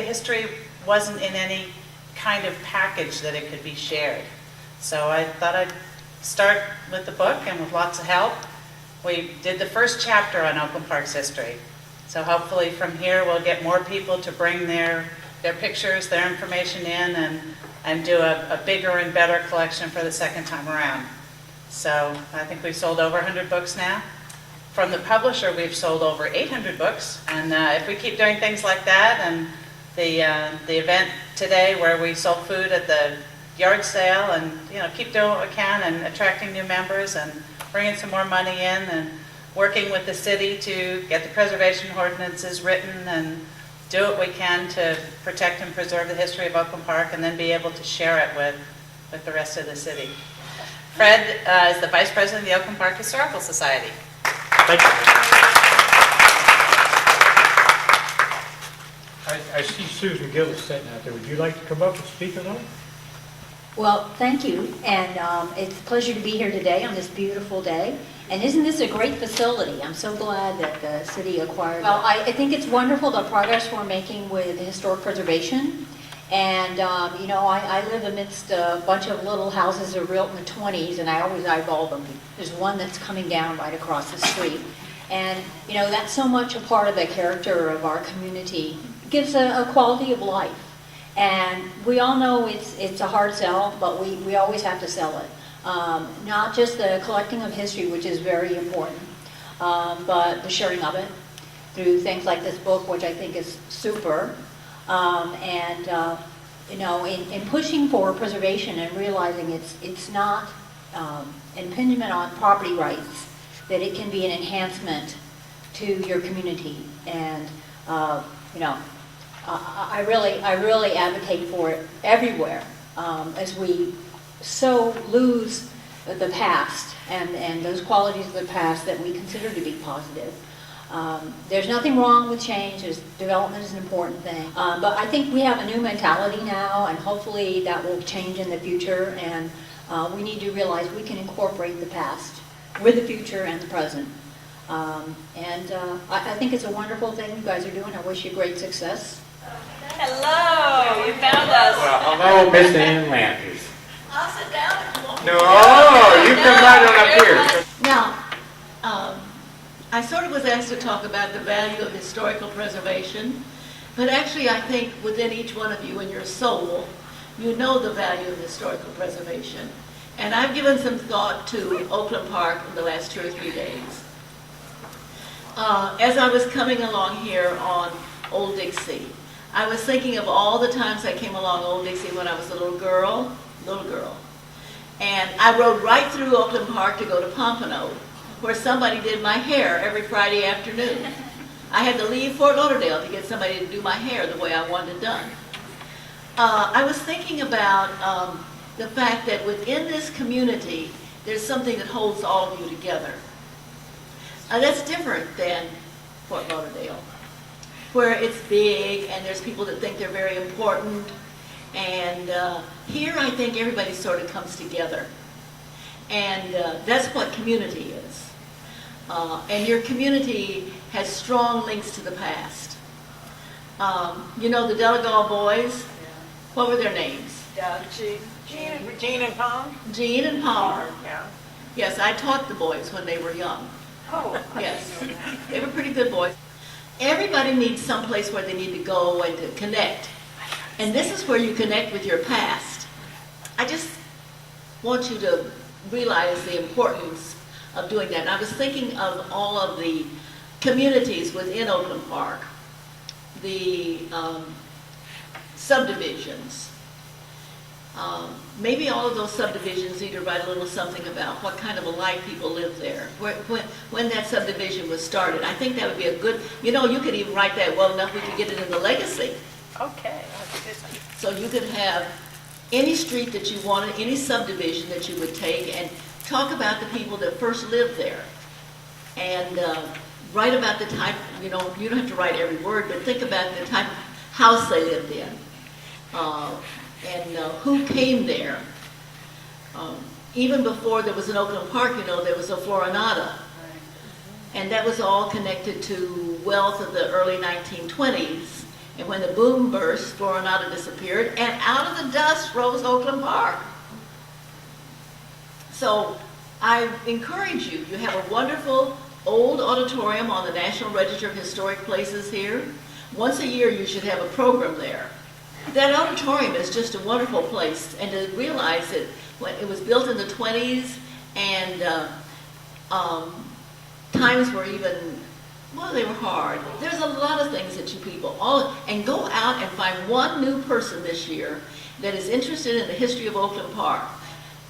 the history wasn't in any kind of package that it could be shared. So I thought I'd start with the book, and with lots of help. We did the first chapter on Oakland Park's history. So hopefully from here we'll get more people to bring their pictures, their information in, and do a bigger and better collection for the second time around. So I think we've sold over 100 books now. From the publisher, we've sold over 800 books. And if we keep doing things like that, and the event today where we sold food at the yard sale, and keep doing what we can and attracting new members and bringing some more money in and working with the city to get the preservation ordinances written and do what we can to protect and preserve the history of Oakland Park, and then be able to share it with the rest of the city. Fred is the Vice President of the Oakland Park Historical Society. Thank you. I see Susan Gill is sitting out there. Would you like to come up and speak on that? Well, thank you, and it's a pleasure to be here today on this beautiful day. And isn't this a great facility? I'm so glad that the city acquired it. Well, I think it's wonderful the progress we're making with historic preservation. And, I live amidst a bunch of little houses that were built in the 20s, and I always eyeball them. There's one that's coming down right across the street. And, that's so much a part of the character of our community. It gives a quality of life. And we all know it's a hard sell, but we always have to sell it. Not just the collecting of history, which is very important, but the sharing of it through things like this book, which I think is super. In pushing for preservation and realizing it's not an impingement on property rights, that it can be an enhancement to your community. And I really advocate for it everywhere, as we so lose the past and those qualities of the past that we consider to be positive. There's nothing wrong with change. Development is an important thing. But I think we have a new mentality now, and hopefully that will change in the future. And we need to realize we can incorporate the past with the future and the present. I think it's a wonderful thing you guys are doing. I wish you great success. Hello, you found us. Well, hello, Miss Ann Landers. I'll sit down if you want. No, you come right on up here. Now, I sort of was asked to talk about the value of historical preservation, but actually I think within each one of you in your soul, you know the value of historical preservation. And I've given some thought to Oakland Park in the last 2 or 3 days. As I was coming along here on Old Dixie, I was thinking of all the times I came along Old Dixie when I was a little girl. And I rode right through Oakland Park to go to Pompano, where somebody did my hair every Friday afternoon. I had to leave Fort Lauderdale to get somebody to do my hair the way I wanted it done. I was thinking about the fact that within this community, there's something that holds all of you together. That's different than Fort Lauderdale, where it's big and there's people that think they're very important. And here I think everybody sort of comes together. And that's what community is. And your community has strong links to the past. The Delagal boys, what were their names? Gene and Palm? Gene and Palmer. Yeah. Yes, I taught the boys when they were young. Oh. Yes, they were pretty good boys. Everybody needs some place where they need to go and to connect. And this is where you connect with your past. I just want you to realize the importance of doing that. And I was thinking of all of the communities within Oakland Park, the subdivisions. Maybe all of those subdivisions need to write a little something about what kind of a life people live there, when that subdivision was started. I think that would be a good, you could even write that well enough we could get it in the legacy. Okay. So you could have any street that you wanted, any subdivision that you would take, and talk about the people that first lived there. And write about the type, you don't have to write every word, but think about the type of house they lived in. And who came there. Even before there was an Oakland Park, there was a Florinata. And that was all connected to wealth of the early 1920s And when the boom burst, Florinata disappeared, and out of the dust rose Oakland Park. So I encourage you, you have a wonderful old auditorium on the National Register of Historic Places here. Once a year you should have a program there. That auditorium is just a wonderful place, and to realize that when it was built in the 20s and times were even, well, they were hard. There's a lot of things that you people and go out and find one new person this year that is interested in the history of Oakland Park.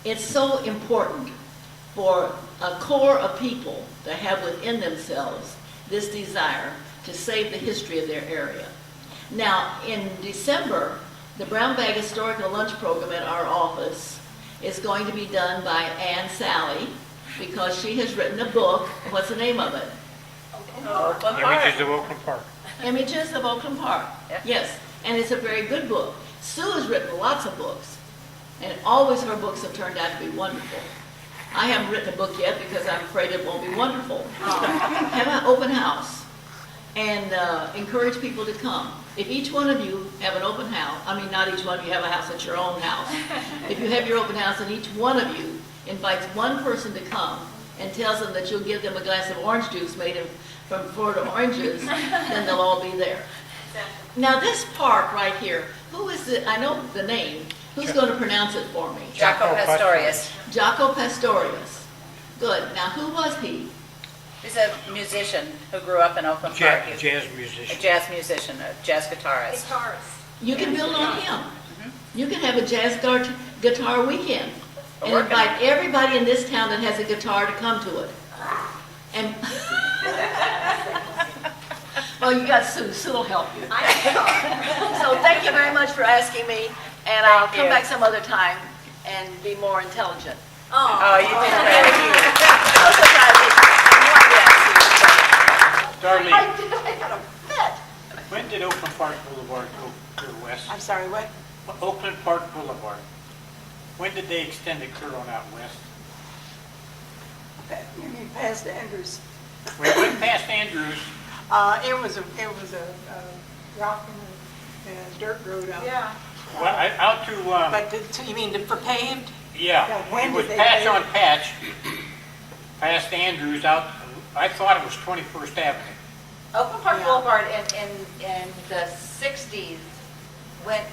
It's so important for a core of people to have within themselves this desire to save the history of their area. Now, in December, the Brown Bag Historical Lunch Program at our office is going to be done by Ann Sally, because she has written a book. What's the name of it? Oakland Park. Images of Oakland Park. Images of Oakland Park. Yeah. Yes, and it's a very good book. Sue has written lots of books, and always her books have turned out to be wonderful. I haven't written a book yet because I'm afraid it won't be wonderful. Have an open house and encourage people to come. If each one of you have an open house, I mean not each one of you have a house at your own house. If you have your open house and each one of you invites one person to come and tells them that you'll give them a glass of orange juice made from Florida oranges, then they'll all be there. Now this park right here, who is it? I know the name. Who's going to pronounce it for me? Jaco Pastorius. Jaco Pastorius. Good. Now who was he? He's a musician who grew up in Oakland Park. He's Jazz a musician. jazz musician, a jazz guitarist. You can build on him. You can have a jazz guitar weekend and invite everybody in this town that has a guitar to come to it. And well, you got Sue. Sue will help you. So thank you very much for asking me, and I'll come back some other time and be more intelligent. Oh, you did great. Darlene, I had a fit. When did Oakland Park Boulevard go west? I'm sorry, what? Oakland Park Boulevard. When did they extend it clear on out west? You mean past Andrews? We went past Andrews. It was a rock and dirt road out. Yeah. Well, out to, But you mean for paved? yeah, Yeah, when it was did they patch pave on it? patch, past Andrews out, I thought it was 21st Avenue. Oakland Park Yeah. Boulevard in the 60s went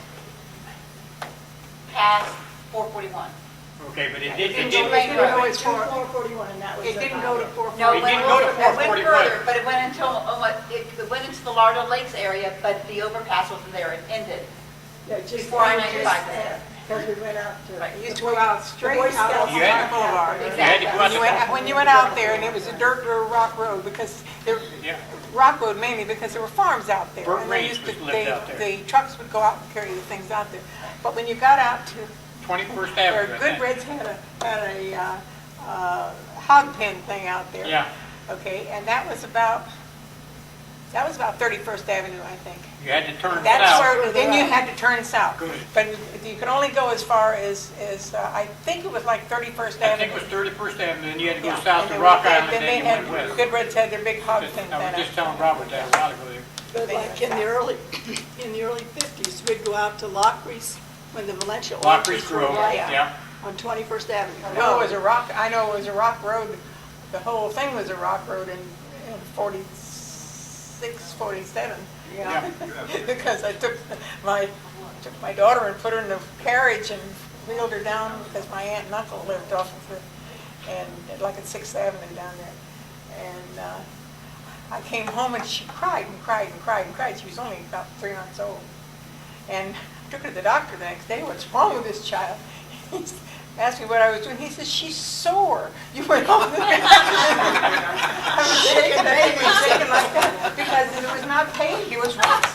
past 441. Okay, but it It didn't, didn't Main go Road. to 441, and that was. It didn't go to 441. No, It didn't go to it went 441. further, but it went until, it went into the Lardo Lakes area, but the overpass wasn't there, it ended. Yeah, just Before I-95 was there. Because we went out to. Right. We used to go out straight out on You had- Boulevard. you had to go out the- When you went out there, and it was a dirt road, rock road, because there, Yeah. rock road mainly because there were farms out there. Bert and they Raines used to, lived out there. the trucks would go out and carry the things out there. But when you got out to 21st where Avenue, I think. Goodred's had a hog pen thing out there. Yeah, Okay, and that was about 31st Avenue, I think. you had to turn That's south. where, then you had to turn south. Good. But you could only go as far as I think it was like 31st I Avenue. think it was 31st Avenue, and you had to go Yeah, south and to then Rock they- Island, then then you they went had, west. Goodred's had their big hog pen I then. was just telling Robert that a while ago. But like in the early 50s, we'd go out to Lockery's when the Valencia Lockery's oranges were Grove, ripe yeah. on 21st Avenue. I know it was a rock road, the whole thing was a rock road in 46, 47. Yeah. Because I took my daughter and put her in the carriage and wheeled her down because my aunt and uncle lived off of it, and like at 6th Avenue down there. And I came home and she cried and cried and cried and cried. She was only about 3 months old. And I took her to the doctor the next day. What's wrong with this child? He asked me what I was doing. He says, she's sore. You went home. I was shaking like that because it was not pain. It was rocks.